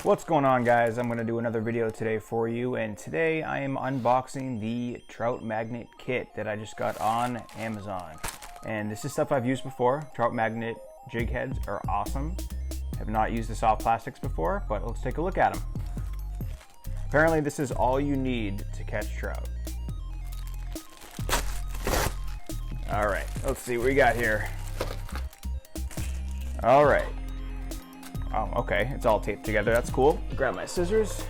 What's going on, guys? I'm going to do another video today for you, and today I am unboxing the Trout Magnet Kit that I just got on Amazon. And this is stuff I've used before. Trout Magnet Jig Heads are awesome. Have not used the soft plastics before, but let's take a look at them. Apparently this is all you need to catch trout. Alright, let's see what we got here. Alright. Oh, okay, it's all taped together, that's cool. Grab my scissors.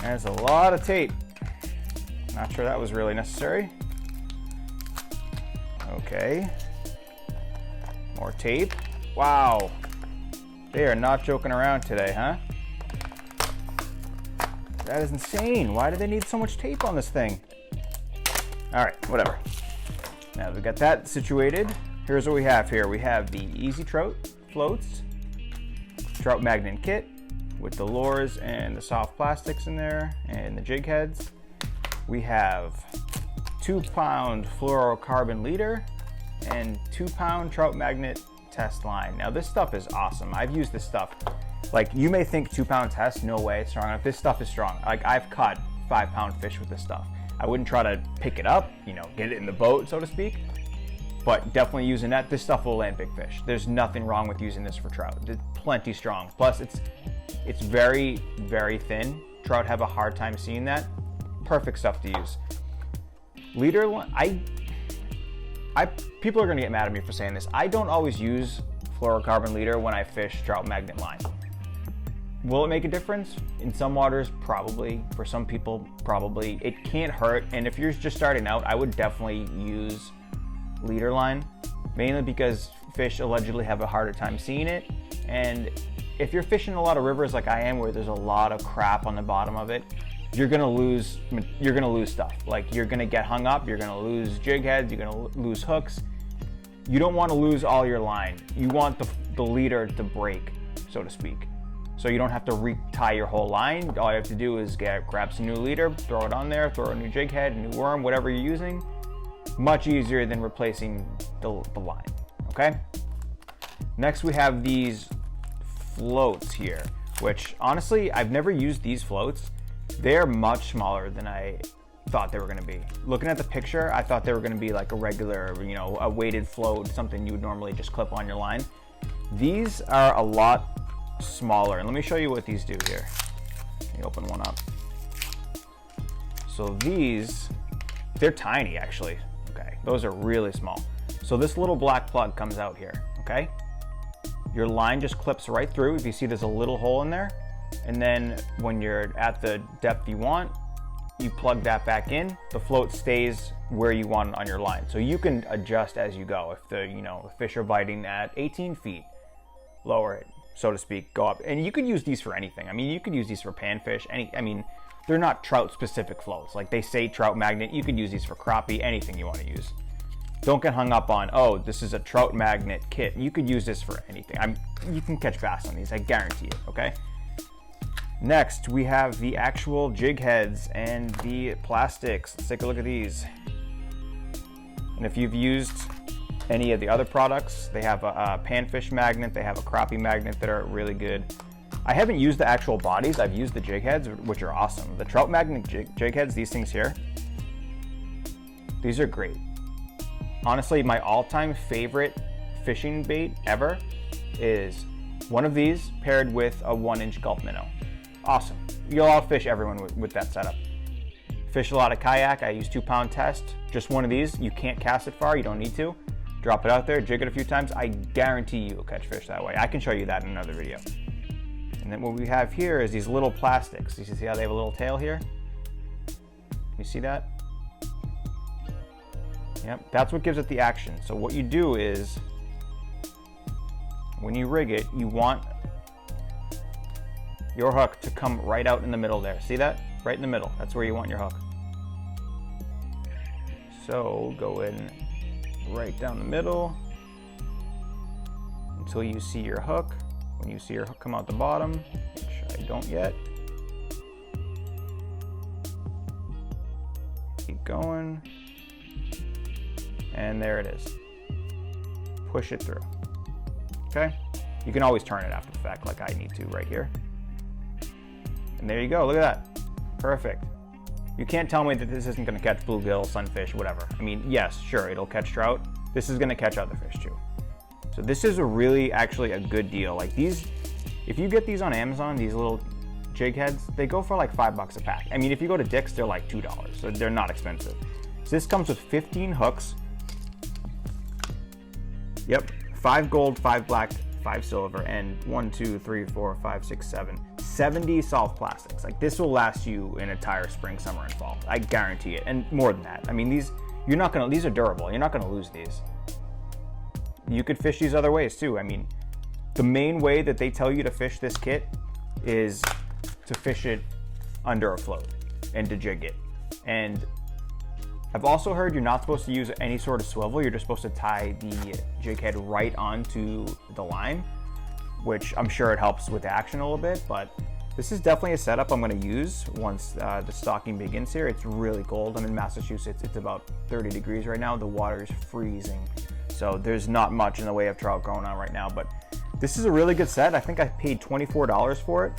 There's a lot of tape. Not sure that was really necessary. Okay. More tape. Wow. They are not joking around today, huh? That is insane. Why do they need so much tape on this thing? All right, whatever. Now we got that situated. Here's what we have here. We have the Easy Trout floats, Trout Magnet Kit with the lures and the soft plastics in there and the jig heads. We have 2-pound fluorocarbon leader and 2-pound Trout Magnet test line. Now this stuff is awesome. I've used this stuff. Like, you may think 2-pound test, no way it's strong enough. This stuff is strong. Like, I've caught 5-pound fish with this stuff. I wouldn't try to pick it up, you know, get it in the boat, so to speak, but definitely use a net. This stuff will land big fish. There's nothing wrong with using this for trout. It's plenty strong. Plus, it's very, very thin. Trout have a hard time seeing that. Perfect stuff to use. Leader, people are gonna get mad at me for saying this. I don't always use fluorocarbon leader when I fish trout magnet line. Will it make a difference? In some waters, probably. For some people, probably. It can't hurt, and if you're just starting out, I would definitely use leader line, mainly because fish allegedly have a harder time seeing it, and if you're fishing a lot of rivers like I am, where there's a lot of crap on the bottom of it, you're gonna lose stuff. Like, you're gonna get hung up, you're gonna lose jig heads, you're gonna lose hooks. You don't want to lose all your line. You want the leader to break, so to speak. So you don't have to retie your whole line. All you have to do is grab some new leader, throw it on there, throw a new jig head, a new worm, whatever you're using. Much easier than replacing the line, okay? Next we have these floats here, which honestly, I've never used these floats. They're much smaller than I thought they were gonna be. Looking at the picture, I thought they were gonna be like a regular, you know, a weighted float, something you would normally just clip on your line. These are a lot smaller, and let me show you what these do here. Let me open one up. So these, they're tiny actually. Okay, those are really small. So this little black plug comes out here, okay? Your line just clips right through. If you see, there's a little hole in there, and then when you're at the depth you want, you plug that back in. The float stays where you want it on your line, so you can adjust as you go. If the fish are biting at 18 feet, lower it, so to speak, go up. And you could use these for anything. I mean, you could use these for panfish. I mean, they're not trout specific floats. Like, they say trout magnet, you could use these for crappie, anything you want to use. Don't get hung up on, oh, this is a Trout Magnet Kit. You could use this for anything. You can catch bass on these, I guarantee it, okay? Next, we have the actual jig heads and the plastics. Let's take a look at these. And if you've used any of the other products, they have a panfish magnet, they have a crappie magnet that are really good. I haven't used the actual bodies, I've used the jig heads, which are awesome. The Trout Magnet jig heads, these things here, these are great. Honestly, my all-time favorite fishing bait ever is one of these paired with a 1-inch Gulp minnow. Awesome. You'll outfish everyone with that setup. Fish a lot of kayak, I use 2-pound test. Just one of these, you can't cast it far, you don't need to. Drop it out there, jig it a few times, I guarantee you'll catch fish that way. I can show you that in another video. And then what we have here is these little plastics. You see how they have a little tail here? You see that? Yep, that's what gives it the action. So what you do is, when you rig it, you want your hook to come right out in the middle there. See that? Right in the middle. That's where you want your hook. So go in right down the middle until you see your hook. When you see your hook come out the bottom, which I don't yet, keep going, and there it is. push it through. Okay? You can always turn it after the fact like I need to right here. And there you go, look at that. Perfect. You can't tell me that this isn't gonna catch bluegill, sunfish, whatever. I mean, yes, sure, it'll catch trout. This is gonna catch other fish too. So this is actually a good deal. Like these, if you get these on Amazon, these little jig heads, they go for like $5 a pack. I mean, if you go to Dick's, they're like $2, so they're not expensive. So this comes with 15 hooks. Yep, 5 gold, 5 black, 5 silver, and 70 soft plastics. Like this will last you an entire spring, summer, and fall. I guarantee it, and more than that. I mean, these are durable. You're not gonna lose these. You could fish these other ways too. I mean, the main way that they tell you to fish this kit is to fish it under a float and to jig it. And I've also heard you're not supposed to use any sort of swivel. You're just supposed to tie the jig head right onto the line, which I'm sure it helps with the action a little bit, but this is definitely a setup I'm going to use once the stocking begins here. It's really cold. I'm in Massachusetts. It's about 30 degrees right now. The water is freezing. So there's not much in the way of trout going on right now, but this is a really good set. I think I paid $24 for it.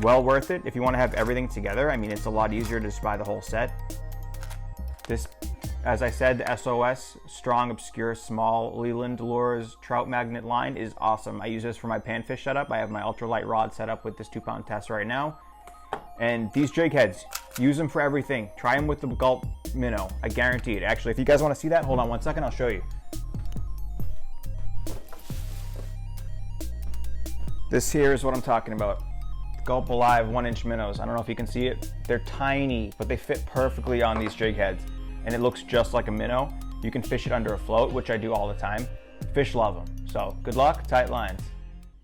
Well worth it if you want to have everything together. I mean, it's a lot easier to just buy the whole set. This, as I said, the SOS Strong Obscure Small Leland Lures Trout Magnet line is awesome. I use this for my panfish setup. I have my ultralight rod set up with this 2-pound test right now. And these jig heads, use them for everything. Try them with the Gulp minnow. I guarantee it. Actually, if you guys want to see that, hold on one second, I'll show you. This here is what I'm talking about. Gulp Alive 1-inch minnows. I don't know if you can see it. They're tiny, but they fit perfectly on these jig heads. And it looks just like a minnow. You can fish it under a float, which I do all the time. Fish love them. So good luck, tight lines.